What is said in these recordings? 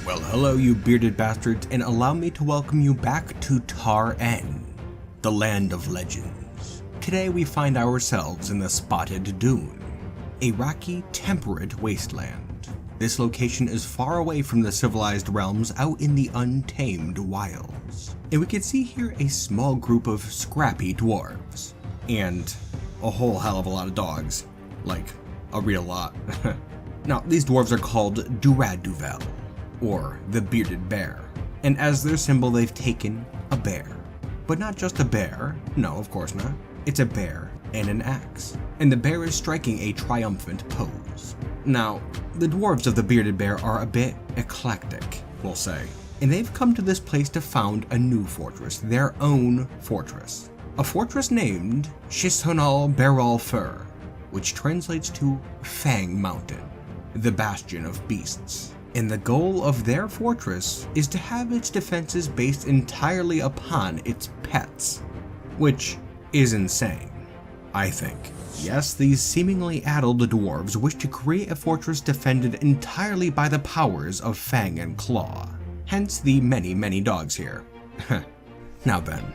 Well, hello you bearded bastards, and allow me to welcome you back to Tar N, the land of legends. Today we find ourselves in the Spotted Dune, a rocky, temperate wasteland. This location is far away from the civilized realms out in the untamed wilds. And we can see here a small group of scrappy dwarves, and a whole hell of a lot of dogs. Like, a real lot. Now, these dwarves are called Duraduvel, or the Bearded Bear, and as their symbol they've taken a bear. But not just a bear, no of course not, it's a bear and an axe, and the bear is striking a triumphant pose. Now, the dwarves of the Bearded Bear are a bit eclectic, we'll say, and they've come to this place to found a new fortress, their own fortress. A fortress named Shishonal Beral Fur, which translates to Fang Mountain, the Bastion of Beasts. And the goal of their fortress is to have its defenses based entirely upon its pets, which is insane, I think. Yes, these seemingly addled dwarves wish to create a fortress defended entirely by the powers of Fang and Claw, hence the many dogs here. Now then,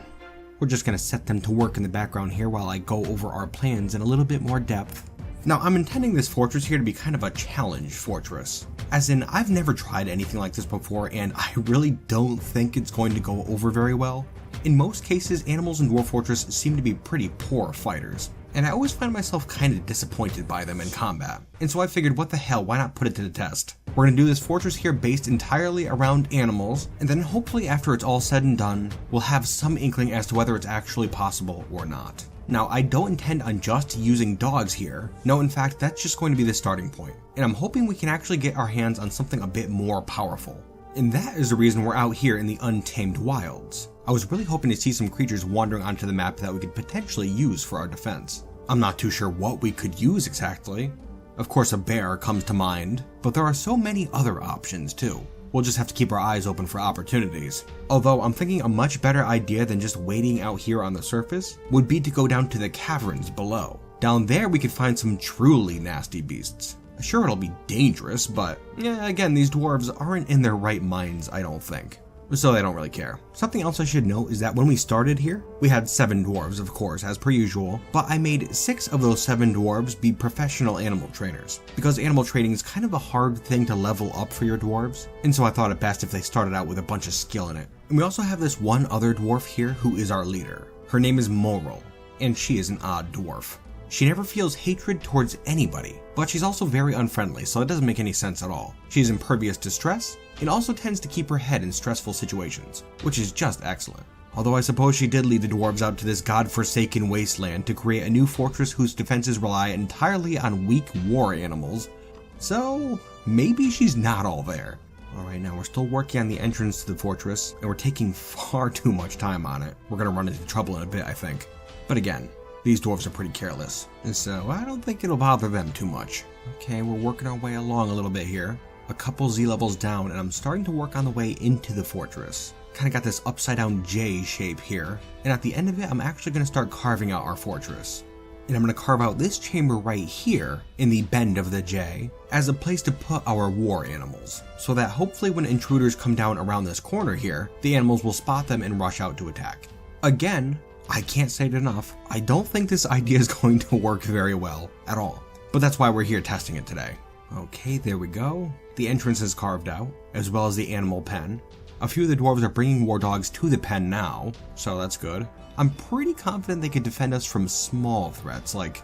we're just gonna set them to work in the background here while I go over our plans in a little bit more depth. Now, I'm intending this fortress here to be kind of a challenge fortress. As in, I've never tried anything like this before, and I really don't think it's going to go over very well. In most cases, animals in Dwarf Fortress seem to be pretty poor fighters, and I always find myself kind of disappointed by them in combat. And so I figured, what the hell, why not put it to the test? We're gonna do this fortress here based entirely around animals, and then hopefully after it's all said and done, we'll have some inkling as to whether it's actually possible or not. Now, I don't intend on just using dogs here. No, in fact, that's just going to be the starting point. And I'm hoping we can actually get our hands on something a bit more powerful. And that is the reason we're out here in the untamed wilds. I was really hoping to see some creatures wandering onto the map that we could potentially use for our defense. I'm not too sure what we could use exactly. Of course, a bear comes to mind, but there are so many other options too. We'll just have to keep our eyes open for opportunities. Although I'm thinking a much better idea than just waiting out here on the surface would be to go down to the caverns below. Down there we could find some truly nasty beasts. Sure, it'll be dangerous, but yeah, again, these dwarves aren't in their right minds, I don't think. So they don't really care. Something else I should note is that when we started here, we had 7 dwarves, of course, as per usual, but I made 6 of those 7 dwarves be professional animal trainers, because animal training is kind of a hard thing to level up for your dwarves, and so I thought it best if they started out with a bunch of skill in it. And we also have this one other dwarf here who is our leader. Her name is Moral, and she is an odd dwarf. She never feels hatred towards anybody, but she's also very unfriendly, so it doesn't make any sense at all. She's impervious to stress, and also tends to keep her head in stressful situations, which is just excellent. Although I suppose she did lead the dwarves out to this godforsaken wasteland to create a new fortress whose defenses rely entirely on weak war animals, so maybe she's not all there. Alright, now we're still working on the entrance to the fortress, and we're taking far too much time on it. We're gonna run into trouble in a bit, I think. But again, these dwarves are pretty careless, and so I don't think it'll bother them too much. Okay, we're working our way along a little bit here. A couple Z levels down, and I'm starting to work on the way into the fortress. Kind of got this upside down J shape here, and at the end of it, I'm actually going to start carving out our fortress. And I'm going to carve out this chamber right here in the bend of the J as a place to put our war animals, so that hopefully when intruders come down around this corner here, the animals will spot them and rush out to attack. Again, I can't say it enough, I don't think this idea is going to work very well at all, but that's why we're here testing it today. Okay, there we go. The entrance is carved out, as well as the animal pen. A few of the dwarves are bringing war dogs to the pen now, so that's good. I'm pretty confident they could defend us from small threats, like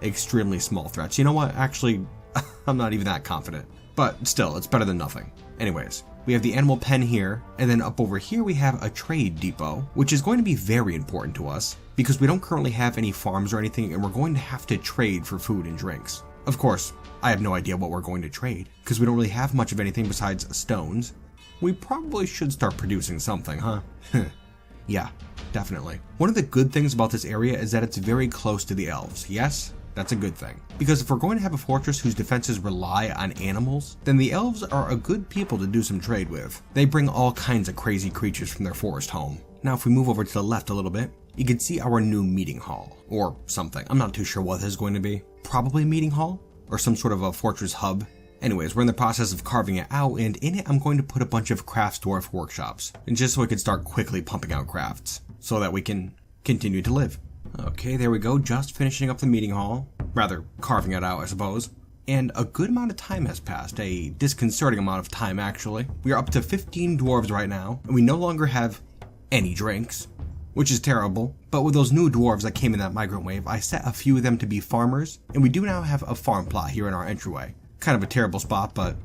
extremely small threats. You know what, actually, I'm not even that confident, but still, it's better than nothing. Anyways, we have the animal pen here, and then up over here we have a trade depot, which is going to be very important to us, because we don't currently have any farms or anything, and we're going to have to trade for food and drinks. Of course, I have no idea what we're going to trade, because we don't really have much of anything besides stones. We probably should start producing something, huh? Yeah, definitely. One of the good things about this area is that it's very close to the elves. Yes, that's a good thing. Because if we're going to have a fortress whose defenses rely on animals, then the elves are a good people to do some trade with. They bring all kinds of crazy creatures from their forest home. Now if we move over to the left a little bit, you can see our new meeting hall, or something. I'm not too sure what this is going to be. Probably meeting hall, or some sort of a fortress hub. Anyways, we're in the process of carving it out, and in it I'm going to put a bunch of crafts dwarf workshops, and just so I can start quickly pumping out crafts, so that we can continue to live. Okay, there we go, just finishing up the meeting hall. Rather, carving it out, I suppose. And a good amount of time has passed, a disconcerting amount of time actually. We are up to 15 dwarves right now, and we no longer have any drinks, which is terrible. But with those new dwarves that came in that migrant wave, I set a few of them to be farmers, and we do now have a farm plot here in our entryway. Kind of a terrible spot, but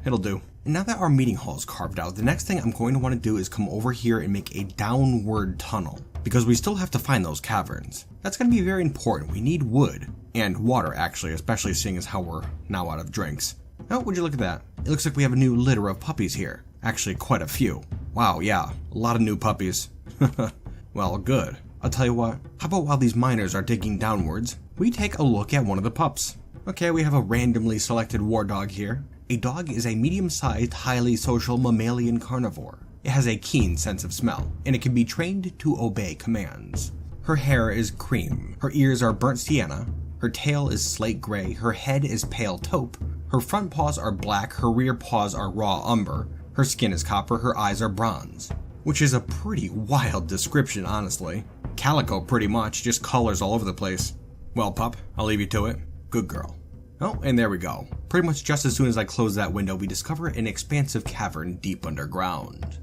it'll do. And now that our meeting hall is carved out, the next thing I'm going to want to do is come over here and make a downward tunnel, because we still have to find those caverns. That's going to be very important. We need wood, and water actually, especially seeing as how we're now out of drinks. Oh, would you look at that? It looks like we have a new litter of puppies here. Actually, quite a few. Wow, yeah, a lot of new puppies. Well, good. I'll tell you what, how about while these miners are digging downwards, we take a look at one of the pups. Okay, we have a randomly selected war dog here. A dog is a medium-sized, highly social mammalian carnivore. It has a keen sense of smell, and it can be trained to obey commands. Her hair is cream, her ears are burnt sienna, her tail is slate gray, her head is pale taupe, her front paws are black, her rear paws are raw umber, her skin is copper, her eyes are bronze. Which is a pretty wild description, honestly. Calico pretty much, just colors all over the place. Well, pup, I'll leave you to it. Good girl. Oh, and there we go. Pretty much just as soon as I close that window, we discover an expansive cavern deep underground.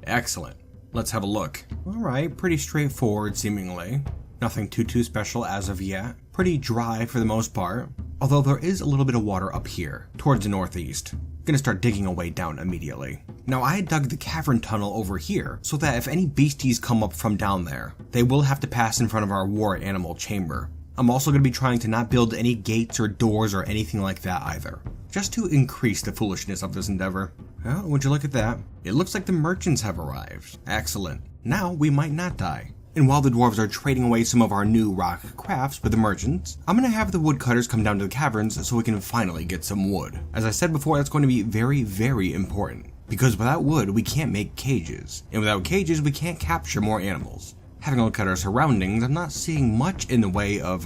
Excellent. Let's have a look. Alright, pretty straightforward seemingly. Nothing too special as of yet. Pretty dry for the most part. Although there is a little bit of water up here, towards the northeast. Gonna start digging away down immediately. Now I dug the cavern tunnel over here, so that if any beasties come up from down there, they will have to pass in front of our war animal chamber. I'm also going to be trying to not build any gates or doors or anything like that either, just to increase the foolishness of this endeavor. Well, would you look at that? It looks like the merchants have arrived. Excellent. Now we might not die. And while the dwarves are trading away some of our new rock crafts with the merchants, I'm going to have the woodcutters come down to the caverns so we can finally get some wood. As I said before, that's going to be very important, because without wood we can't make cages, and without cages we can't capture more animals. Having a look at our surroundings, I'm not seeing much in the way of,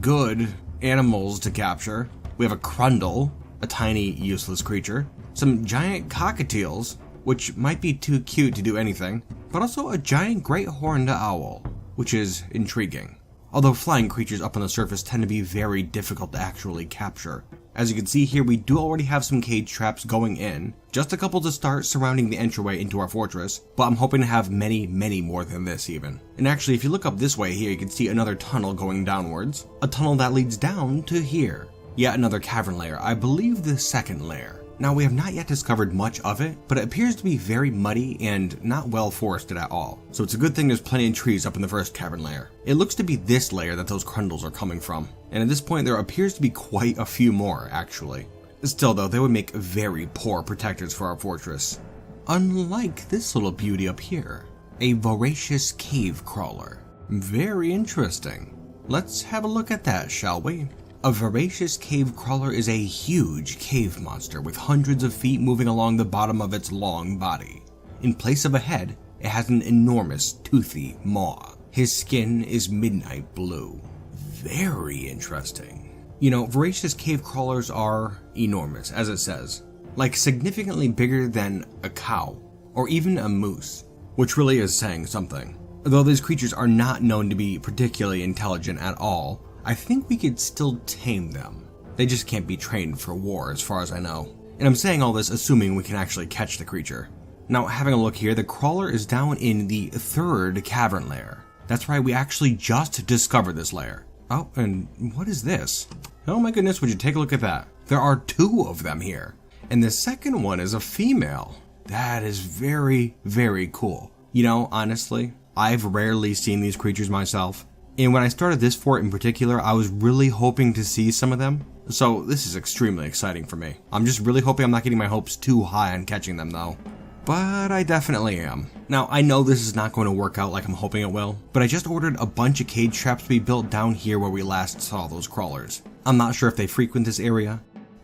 good animals to capture. We have a Crundle, a tiny, useless creature, some giant cockatiels, which might be too cute to do anything, but also a giant great horned owl, which is intriguing. Although flying creatures up on the surface tend to be very difficult to actually capture. As you can see here, we do already have some cage traps going in, just a couple to start surrounding the entryway into our fortress, but I'm hoping to have many more than this even. And actually, if you look up this way here, you can see another tunnel going downwards, a tunnel that leads down to here. Yet another cavern layer, I believe the second layer. Now we have not yet discovered much of it, but it appears to be very muddy and not well forested at all. So it's a good thing there's plenty of trees up in the first cavern layer. It looks to be this layer that those Crundles are coming from. And at this point there appears to be quite a few more actually. Still though, they would make very poor protectors for our fortress. Unlike this little beauty up here, a Veracious cave crawler. Very interesting. Let's have a look at that, shall we? A Veracious cave crawler is a huge cave monster with hundreds of feet moving along the bottom of its long body. In place of a head, it has an enormous toothy maw. His skin is midnight blue. Very interesting. You know, Veracious cave crawlers are enormous, as it says. Like significantly bigger than a cow, or even a moose, which really is saying something. Though these creatures are not known to be particularly intelligent at all, I think we could still tame them. They just can't be trained for war as far as I know. And I'm saying all this assuming we can actually catch the creature. Now having a look here, the crawler is down in the third cavern layer. That's right, we actually just discovered this layer. Oh, and what is this? Oh my goodness, would you take a look at that? There are two of them here. And the second one is a female. That is very cool. You know, honestly, I've rarely seen these creatures myself. And when I started this fort in particular, I was really hoping to see some of them. So this is extremely exciting for me. I'm just really hoping I'm not getting my hopes too high on catching them though. But I definitely am. Now I know this is not going to work out like I'm hoping it will, but I just ordered a bunch of cage traps to be built down here where we last saw those crawlers. I'm not sure if they frequent this area.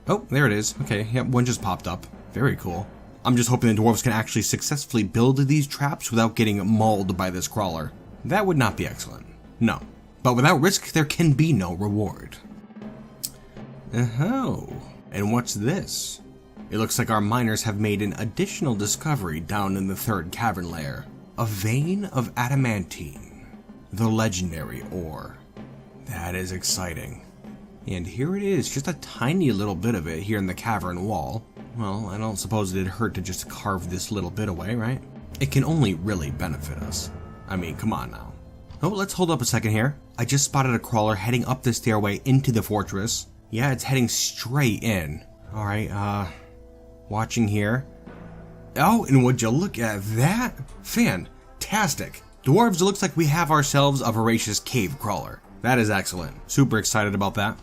Oh, there it is. Okay, yep, one just popped up. Very cool. I'm just hoping the dwarves can actually successfully build these traps without getting mauled by this crawler. That would not be excellent. No. But without risk, there can be no reward. Oh. And what's this? It looks like our miners have made an additional discovery down in the third cavern layer. A vein of adamantine, the legendary ore. That is exciting. And here it is, just a tiny little bit of it here in the cavern wall. Well, I don't suppose it'd hurt to just carve this little bit away, right? It can only really benefit us. I mean, come on now. Oh, let's hold up a second here. I just spotted a crawler heading up the stairway into the fortress. Yeah, it's heading straight in. Alright, watching here. Oh, and would you look at that? Fantastic. Dwarves, it looks like we have ourselves a Veracious cave crawler. That is excellent. Super excited about that.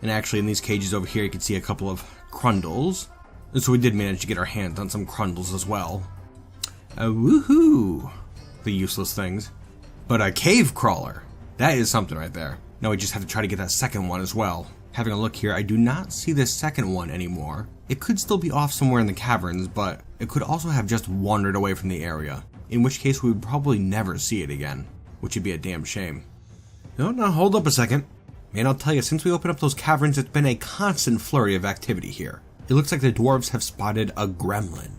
And actually in these cages over here you can see a couple of crundles. And so we did manage to get our hands on some crundles as well. Woohoo! The useless things. But a cave crawler. That is something right there. Now we just have to try to get that second one as well. Having a look here, I do not see this second one anymore. It could still be off somewhere in the caverns, but it could also have just wandered away from the area. In which case we would probably never see it again. Which would be a damn shame. No, hold up a second. Man, I'll tell you, since we opened up those caverns, it's been a constant flurry of activity here. It looks like the dwarves have spotted a gremlin.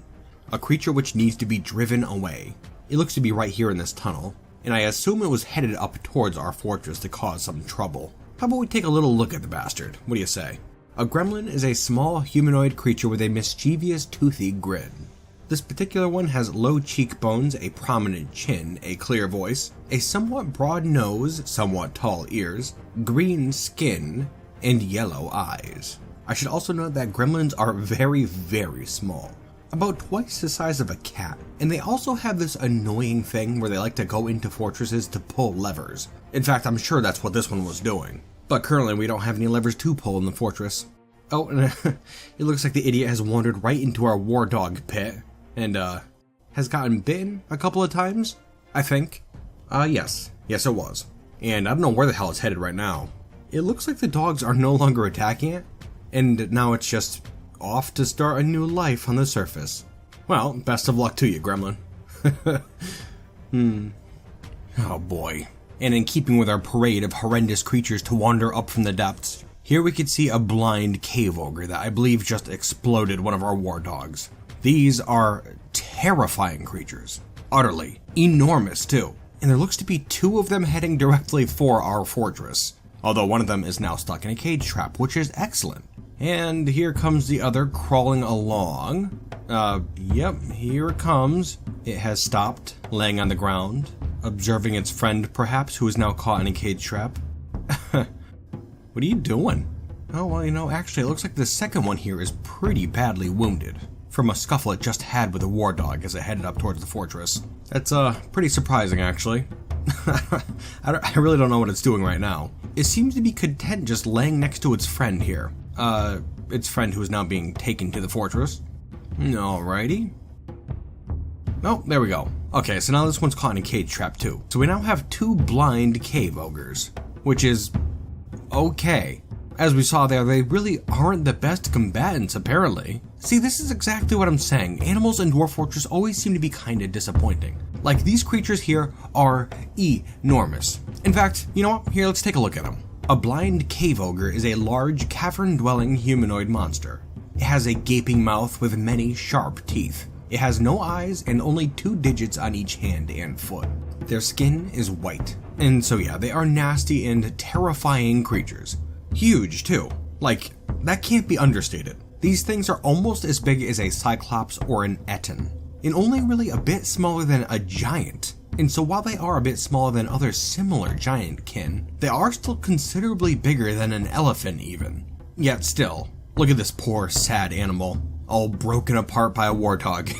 A creature which needs to be driven away. It looks to be right here in this tunnel. And I assume it was headed up towards our fortress to cause some trouble. How about we take a little look at the bastard? What do you say? A gremlin is a small humanoid creature with a mischievous, toothy grin. This particular one has low cheekbones, a prominent chin, a clear voice, a somewhat broad nose, somewhat tall ears, green skin, and yellow eyes. I should also note that gremlins are very, very small. About twice the size of a cat, and they also have this annoying thing where they like to go into fortresses to pull levers. In fact, I'm sure that's what this one was doing. But currently we don't have any levers to pull in the fortress. Oh, and it looks like the idiot has wandered right into our war dog pit, and has gotten bitten a couple of times, I think. Yes it was. And I don't know where the hell it's headed right now. It looks like the dogs are no longer attacking it, and now it's just off to start a new life on the surface. Well, best of luck to you, gremlin. Oh boy. And in keeping with our parade of horrendous creatures to wander up from the depths, here we could see a blind cave ogre that I believe just exploded one of our war dogs. These are terrifying creatures. Utterly. Enormous too. And there looks to be two of them heading directly for our fortress. Although one of them is now stuck in a cage trap, which is excellent. And here comes the other crawling along. Yep, here it comes. It has stopped, laying on the ground, observing its friend perhaps, who is now caught in a cage trap. What are you doing? Oh, well, actually it looks like the second one here is pretty badly wounded from a scuffle it just had with a war dog as it headed up towards the fortress. That's pretty surprising, actually. I really don't know what it's doing right now. It seems to be content just laying next to its friend here. Its friend who is now being taken to the fortress. Alrighty. Oh, there we go. Okay, so now this one's caught in a cage trap too. So we now have two blind cave ogres, which is okay. As we saw there, they really aren't the best combatants, apparently. See, this is exactly what I'm saying. Animals in Dwarf Fortress always seem to be kinda disappointing. Like, these creatures here are enormous. In fact, you know what? Here, let's take a look at them. A blind cave ogre is a large, cavern-dwelling humanoid monster. It has a gaping mouth with many sharp teeth. It has no eyes and only 2 digits on each hand and foot. Their skin is white. And so yeah, they are nasty and terrifying creatures. Huge too. Like, that can't be understated. These things are almost as big as a cyclops or an etten, and only really a bit smaller than a giant. And so while they are a bit smaller than other similar giant kin, they are still considerably bigger than an elephant even. Yet still, look at this poor, sad animal, all broken apart by a war dog.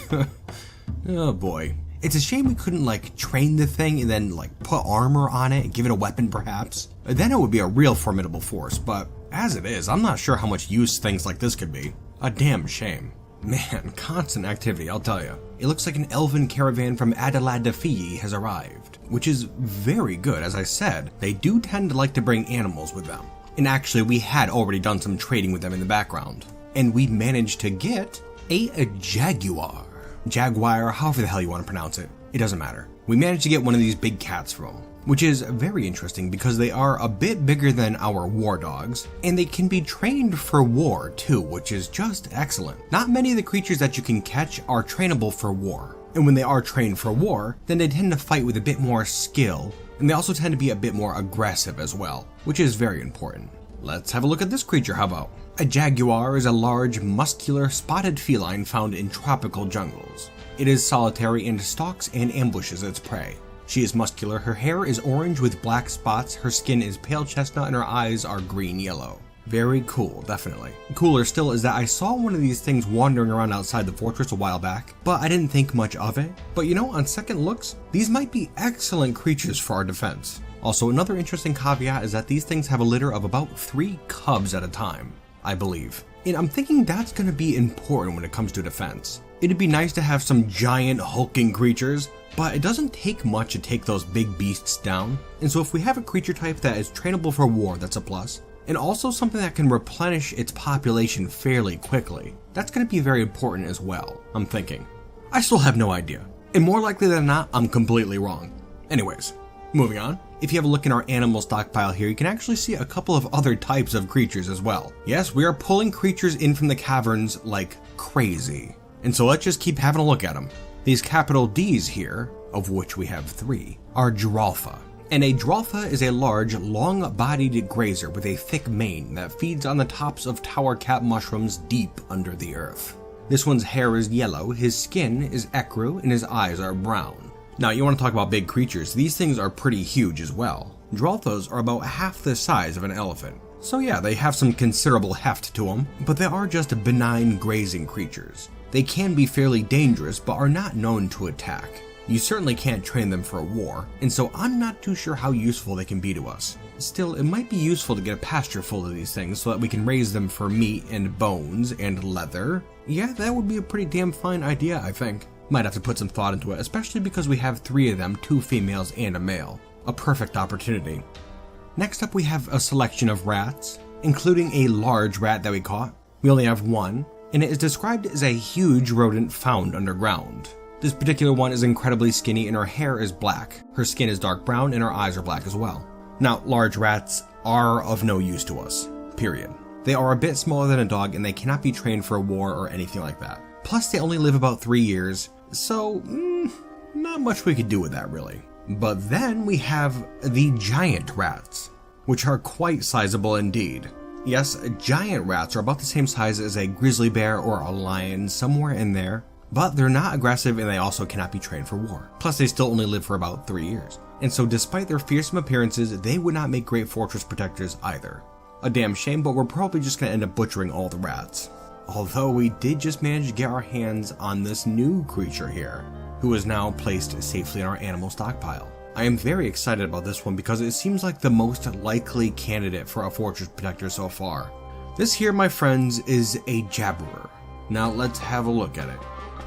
Oh boy. It's a shame we couldn't train the thing and then put armor on it and give it a weapon perhaps. Then it would be a real formidable force, but as it is, I'm not sure how much use things like this could be. A damn shame. Man, constant activity, I'll tell you. It looks like an elven caravan from Addled has arrived, which is very good. As I said, they do tend to like to bring animals with them. And actually, we had already done some trading with them in the background. And we managed to get a Jaguar, however the hell you want to pronounce it. It doesn't matter. We managed to get one of these big cats from them. which is very interesting because they are a bit bigger than our war dogs, and they can be trained for war too, which is just excellent. Not many of the creatures that you can catch are trainable for war, and when they are trained for war, then they tend to fight with a bit more skill, and they also tend to be a bit more aggressive as well, which is very important. Let's have a look at this creature, how about? A Jaguar is a large, muscular, spotted feline found in tropical jungles. It is solitary and stalks and ambushes its prey. She is muscular, her hair is orange with black spots, her skin is pale chestnut, and her eyes are green-yellow. Very cool, definitely. Cooler still is that I saw one of these things wandering around outside the fortress a while back, but I didn't think much of it. But you know, on second looks, these might be excellent creatures for our defense. Also, another interesting caveat is that these things have a litter of about 3 cubs at a time, I believe. And I'm thinking that's going to be important when it comes to defense. It'd be nice to have some giant hulking creatures, but it doesn't take much to take those big beasts down. And so if we have a creature type that is trainable for war, that's a plus. And also something that can replenish its population fairly quickly, that's going to be very important as well, I'm thinking. I still have no idea. And more likely than not, I'm completely wrong. Anyways, moving on. If you have a look in our animal stockpile here, you can actually see a couple of other types of creatures as well. Yes, we are pulling creatures in from the caverns like crazy. And so let's just keep having a look at them. These capital D's here, of which we have 3, are Dwarf. And a Dwarf is a large, long-bodied grazer with a thick mane that feeds on the tops of tower cap mushrooms deep under the earth. This one's hair is yellow, his skin is ecru, and his eyes are brown. Now, you want to talk about big creatures, these things are pretty huge as well. Dwarfs are about half the size of an elephant. So yeah, they have some considerable heft to them, but they are just benign grazing creatures. They can be fairly dangerous, but are not known to attack. You certainly can't train them for a war, and so I'm not too sure how useful they can be to us. Still, it might be useful to get a pasture full of these things so that we can raise them for meat and bones and leather. Yeah, that would be a pretty damn fine idea, I think. Might have to put some thought into it, especially because we have 3 of them, 2 females and a male. A perfect opportunity. Next up we have a selection of rats, including a large rat that we caught. We only have 1, and it is described as a huge rodent found underground. This particular one is incredibly skinny and her hair is black. Her skin is dark brown and her eyes are black as well. Now, large rats are of no use to us, period. They are a bit smaller than a dog and they cannot be trained for war or anything like that. Plus, they only live about 3 years, so not much we could do with that really. But then we have the giant rats, which are quite sizable indeed. Yes, giant rats are about the same size as a grizzly bear or a lion, somewhere in there. But they're not aggressive and they also cannot be trained for war. Plus they still only live for about 3 years. And so despite their fearsome appearances, they would not make great fortress protectors either. A damn shame, but we're probably just going to end up butchering all the rats. Although we did just manage to get our hands on this new creature here, who is now placed safely in our animal stockpile. I am very excited about this one because it seems like the most likely candidate for a fortress protector so far. This here, my friends, is a Jaguar. Now let's have a look at it.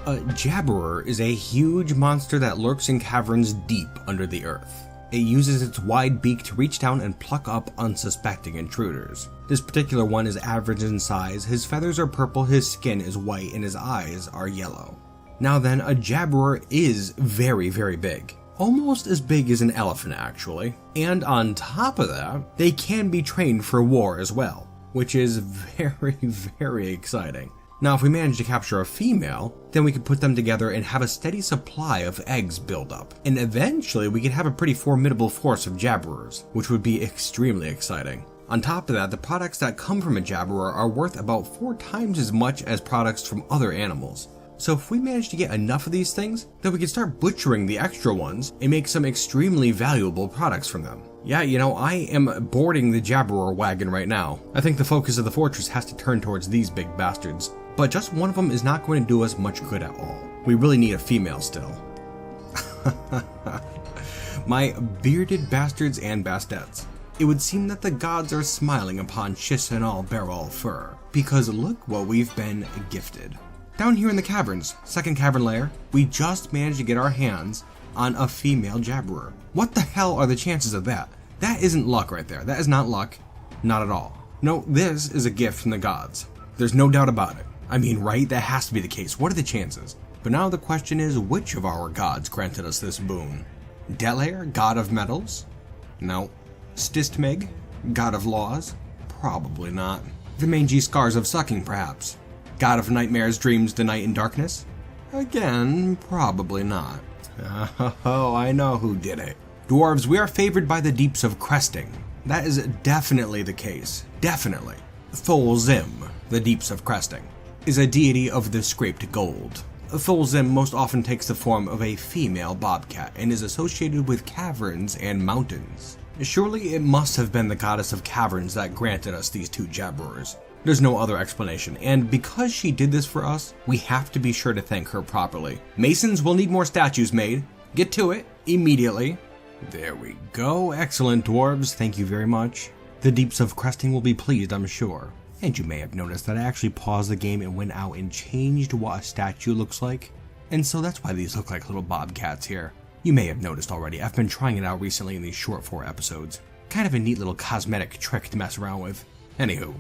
A Jaguar is a huge monster that lurks in caverns deep under the earth. It uses its wide beak to reach down and pluck up unsuspecting intruders. This particular one is average in size, his feathers are purple, his skin is white, and his eyes are yellow. Now then, a Jaguar is very, very big. Almost as big as an elephant actually. And on top of that, they can be trained for war as well, which is very, very exciting. Now, if we manage to capture a female, then we could put them together and have a steady supply of eggs build up. And eventually, we could have a pretty formidable force of Jaguars, which would be extremely exciting. On top of that, the products that come from a Jaguar are worth about 4 times as much as products from other animals. So if we manage to get enough of these things, then we can start butchering the extra ones and make some extremely valuable products from them. Yeah, you know, I am boarding the Jaguar wagon right now. I think the focus of the fortress has to turn towards these big bastards. But just one of them is not going to do us much good at all. We really need a female still. My bearded bastards and bastettes. It would seem that the gods are smiling upon Chisenal Beryl Fur, because look what we've been gifted. Down here in the caverns, second cavern layer, we just managed to get our hands on a female Jaguar. What the hell are the chances of that? That isn't luck right there. That is not luck. Not at all. No, this is a gift from the gods. There's no doubt about it. I mean, right? That has to be the case. What are the chances? But now the question is, which of our gods granted us this boon? Delair, god of metals? No. Stistmig, god of laws? Probably not. The mangy scars of sucking, perhaps? God of nightmares, dreams, the night, and darkness? Again, probably not. Oh, I know who did it. Dwarves, we are favored by the deeps of cresting. That is definitely the case. Definitely. Tholzim, the deeps of cresting, is a deity of the scraped gold. Tholzim most often takes the form of a female bobcat and is associated with caverns and mountains. Surely it must have been the goddess of caverns that granted us these two Jaguars. There's no other explanation, and because she did this for us, we have to be sure to thank her properly. Masons will need more statues made. Get to it immediately. There we go. Excellent, dwarves. Thank you very much. The deeps of cresting will be pleased, I'm sure. And you may have noticed that I actually paused the game and went out and changed what a statue looks like. And so that's why these look like little bobcats here. You may have noticed already, I've been trying it out recently in these short 4 episodes. Kind of a neat little cosmetic trick to mess around with. Anywho,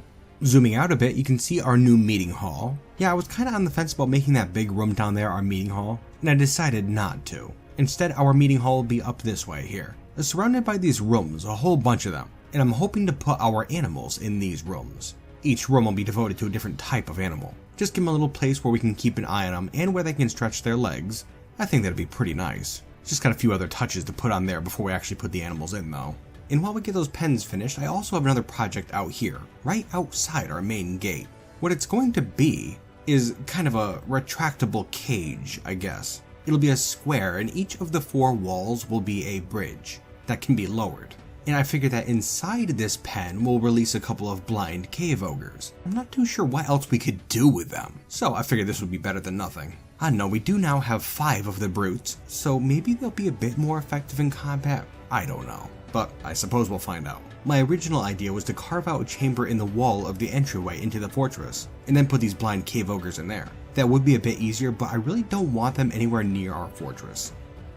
zooming out a bit, you can see our new meeting hall. Yeah, I was kind of on the fence about making that big room down there our meeting hall, and I decided not to. Instead, our meeting hall will be up this way here. Surrounded by these rooms, a whole bunch of them, and I'm hoping to put our animals in these rooms. Each room will be devoted to a different type of animal. Just give them a little place where we can keep an eye on them and where they can stretch their legs. I think that'd be pretty nice. Just got a few other touches to put on there before we actually put the animals in though. And while we get those pens finished, I also have another project out here, right outside our main gate. What it's going to be is kind of a retractable cage, I guess. It'll be a square and each of the 4 walls will be a bridge that can be lowered. And I figured that inside this pen we'll release a couple of blind cave ogres. I'm not too sure what else we could do with them, so I figured this would be better than nothing. I know we do now have 5 of the brutes, so maybe they'll be a bit more effective in combat. I don't know, but I suppose we'll find out. My original idea was to carve out a chamber in the wall of the entryway into the fortress, and then put these blind cave ogres in there. That would be a bit easier, but I really don't want them anywhere near our fortress.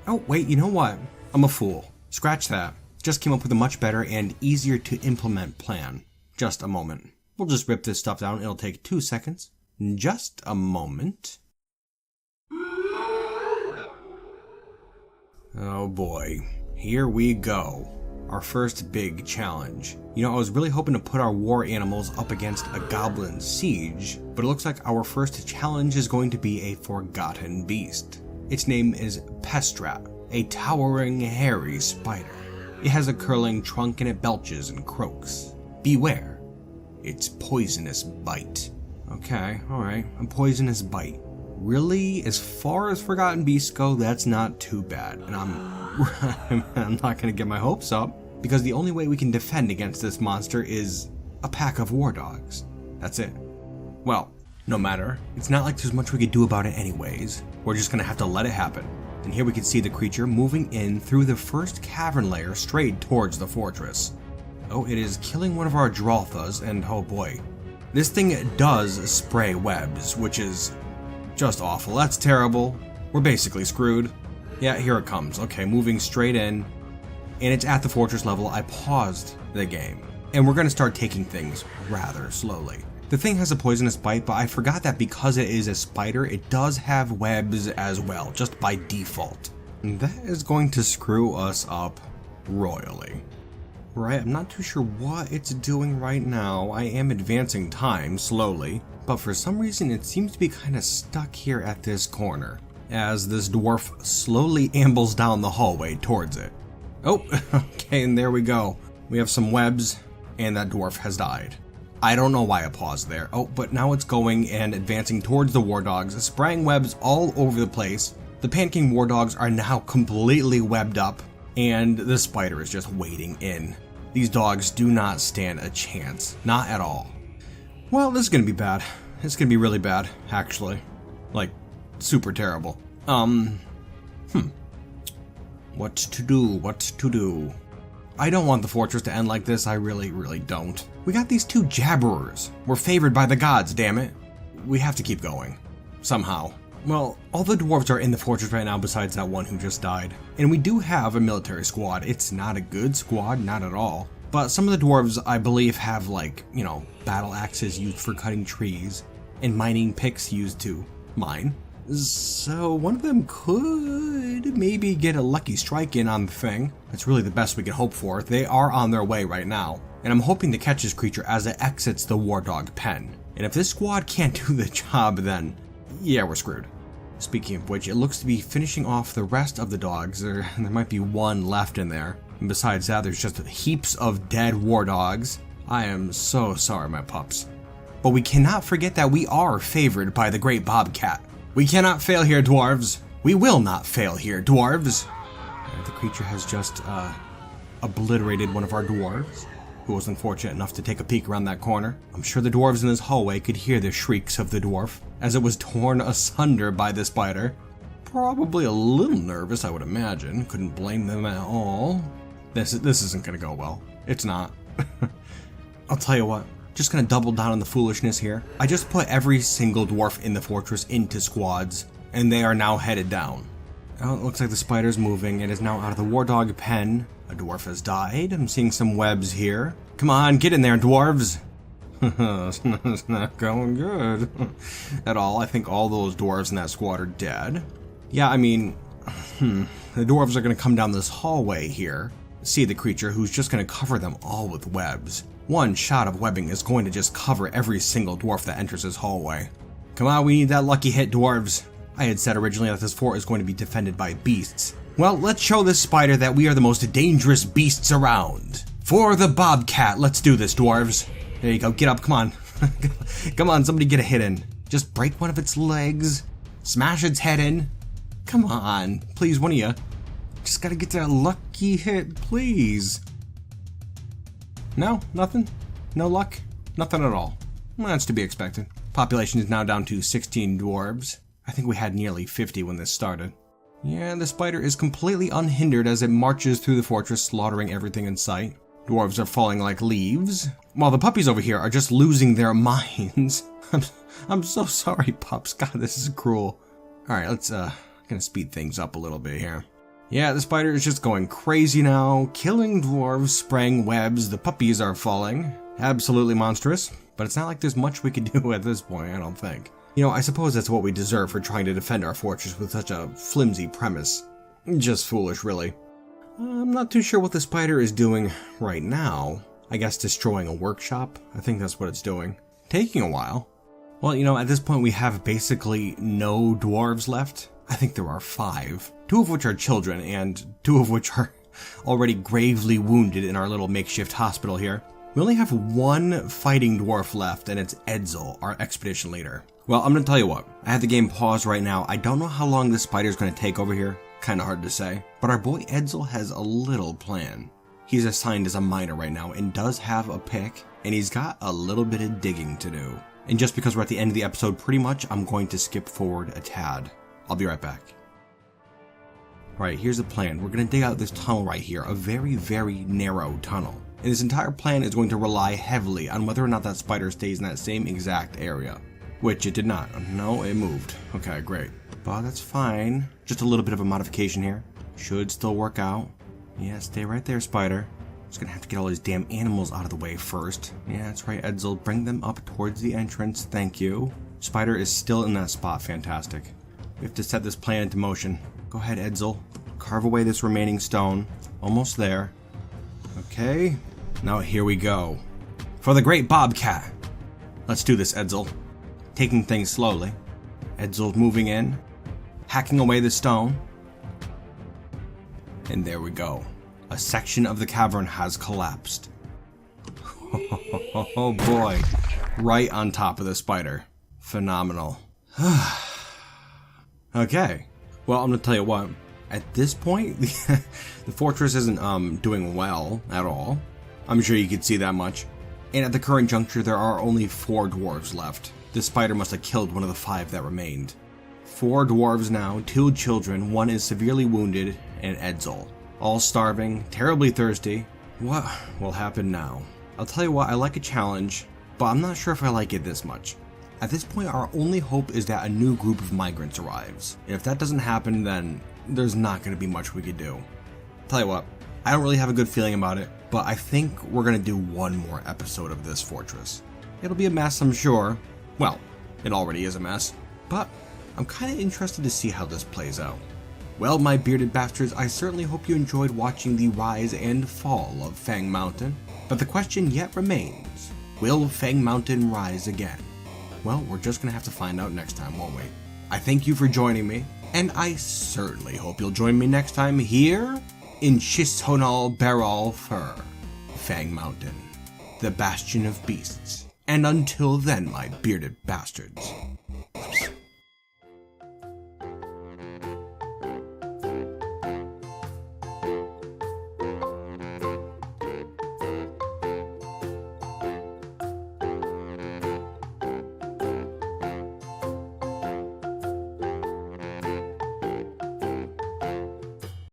Oh wait, you know what? I'm a fool. Scratch that. Just came up with a much better and easier to implement plan. Just a moment. We'll just rip this stuff down. It'll take 2 seconds. Just a moment. Oh boy. Here we go. Our first big challenge. You know, I was really hoping to put our war animals up against a goblin siege, but it looks like our first challenge is going to be a forgotten beast. Its name is Pestrat, a towering hairy spider. It has a curling trunk and it belches and croaks. Beware, its poisonous bite. Okay, alright, a poisonous bite. Really, as far as forgotten beasts go, that's not too bad. And I'm not gonna get my hopes up, because the only way we can defend against this monster is a pack of war dogs. That's it. Well, no matter. It's not like there's much we could do about it anyways. We're just gonna have to let it happen. And here we can see the creature moving in through the first cavern layer straight towards the fortress. Oh, it is killing one of our Dralthas, and oh boy. This thing does spray webs, which is just awful. That's terrible. We're basically screwed. Yeah, here it comes. Okay, moving straight in. And it's at the fortress level. I paused the game. And we're going to start taking things rather slowly. The thing has a poisonous bite, but I forgot that because it is a spider, it does have webs as well, just by default. And that is going to screw us up royally. Right, I'm not too sure what it's doing right now. I am advancing time slowly, but for some reason it seems to be kind of stuck here at this corner, as this dwarf slowly ambles down the hallway towards it. Oh, okay, and there we go. We have some webs, and that dwarf has died. I don't know why I paused there. Oh, but now it's going and advancing towards the war dogs, spraying webs all over the place. The panicking war dogs are now completely webbed up, and the spider is just wading in. These dogs do not stand a chance. Not at all. Well, this is gonna be bad. This is gonna be really bad, actually. Like, super terrible. What to do? I don't want the fortress to end like this, I really don't. We got these 2 Jaguars. We're favored by the gods, damn it. We have to keep going. Somehow. Well, all the dwarves are in the fortress right now besides that one who just died. And we do have a military squad. It's not a good squad, not at all. But some of the dwarves, I believe, have like, battle axes used for cutting trees, and mining picks used to mine. So one of them could maybe get a lucky strike in on the thing. That's really the best we can hope for. They are on their way right now, and I'm hoping to catch this creature as it exits the war dog pen. And if this squad can't do the job, then yeah, we're screwed. Speaking of which, it looks to be finishing off the rest of the dogs. There might be one left in there. And besides that, there's just heaps of dead war dogs. I am so sorry, my pups. But we cannot forget that we are favored by the great bobcat. We cannot fail here, dwarves. We will not fail here, dwarves. The creature has just obliterated one of our dwarves, who was unfortunate enough to take a peek around that corner. I'm sure the dwarves in this hallway could hear the shrieks of the dwarf as it was torn asunder by the spider. Probably a little nervous, I would imagine. Couldn't blame them at all. This isn't gonna go well. It's not. I'll tell you what. Just gonna double down on the foolishness here. I just put every single dwarf in the fortress into squads, and they are now headed down. Oh, it looks like the spider's moving. It is now out of the war dog pen. A dwarf has died. I'm seeing some webs here. Come on, get in there, dwarves. It's not going good at all. I think all those dwarves in that squad are dead. Yeah, I mean, the dwarves are gonna come down this hallway here, see the creature who's just gonna cover them all with webs. One shot of webbing is going to just cover every single dwarf that enters this hallway. Come on, we need that lucky hit, dwarves. I had said originally that this fort is going to be defended by beasts. Well, let's show this spider that we are the most dangerous beasts around. For the bobcat, let's do this, dwarves. There you go, get up, come on. Come on, somebody get a hit in. Just break one of its legs, smash its head in. Come on, please, one of you. Just gotta get that lucky hit, please. No, nothing? No luck? Nothing at all. Well, that's to be expected. Population is now down to 16 dwarves. I think we had nearly 50 when this started. Yeah, the spider is completely unhindered as it marches through the fortress, slaughtering everything in sight. Dwarves are falling like leaves, while the puppies over here are just losing their minds. I'm so sorry, pups. God, this is cruel. Alright, let's gonna speed things up a little bit here. Yeah, the spider is just going crazy now, killing dwarves, spraying webs, the puppies are falling. Absolutely monstrous, but it's not like there's much we could do at this point, I don't think. You know, I suppose that's what we deserve for trying to defend our fortress with such a flimsy premise. Just foolish, really. I'm not too sure what the spider is doing right now. I guess destroying a workshop? I think that's what it's doing. Taking a while. Well, you know, at this point we have basically no dwarves left. I think there are 5. 2 of which are children, and 2 of which are already gravely wounded in our little makeshift hospital here. We only have 1 fighting dwarf left, and it's Edsel, our expedition leader. Well, I'm gonna tell you what. I have the game paused right now. I don't know how long this spider's gonna take over here. Kinda hard to say. But our boy Edsel has a little plan. He's assigned as a miner right now, and does have a pick, and he's got a little bit of digging to do. And just because we're at the end of the episode, pretty much, I'm going to skip forward a tad. I'll be right back. Alright, here's the plan. We're going to dig out this tunnel right here, a very, very narrow tunnel. And this entire plan is going to rely heavily on whether or not that spider stays in that same exact area. Which it did not. No, it moved. Okay, great. But that's fine. Just a little bit of a modification here. Should still work out. Yeah, stay right there, spider. Just gonna have to get all these damn animals out of the way first. Yeah, that's right, Edsel. Bring them up towards the entrance. Thank you. Spider is still in that spot. Fantastic. We have to set this plan into motion. Go ahead, Edsel. Carve away this remaining stone. Almost there. Okay. Now here we go. For the great bobcat. Let's do this, Edsel. Taking things slowly. Edsel's moving in. Hacking away the stone. And there we go. A section of the cavern has collapsed. Oh boy. Right on top of the spider. Phenomenal. Okay. Well, I'm gonna tell you what. At this point, the fortress isn't doing well at all. I'm sure you could see that much. And at the current juncture, there are only 4 dwarves left. This spider must have killed one of the 5 that remained. 4 dwarves now, 2 children, 1 is severely wounded, and Edsel. All starving, terribly thirsty. What will happen now? I'll tell you what, I like a challenge, but I'm not sure if I like it this much. At this point, our only hope is that a new group of migrants arrives. And if that doesn't happen, then there's not going to be much we could do. Tell you what, I don't really have a good feeling about it, but I think we're going to do one more episode of this fortress. It'll be a mess, I'm sure. Well, it already is a mess, but I'm kinda interested to see how this plays out. Well, my bearded bastards, I certainly hope you enjoyed watching the rise and fall of Fang Mountain, but the question yet remains, will Fang Mountain rise again? Well, we're just gonna have to find out next time, won't we? I thank you for joining me, and I certainly hope you'll join me next time here in Chistonal Beral Fur, Fang Mountain, the Bastion of Beasts. And until then, my bearded bastards,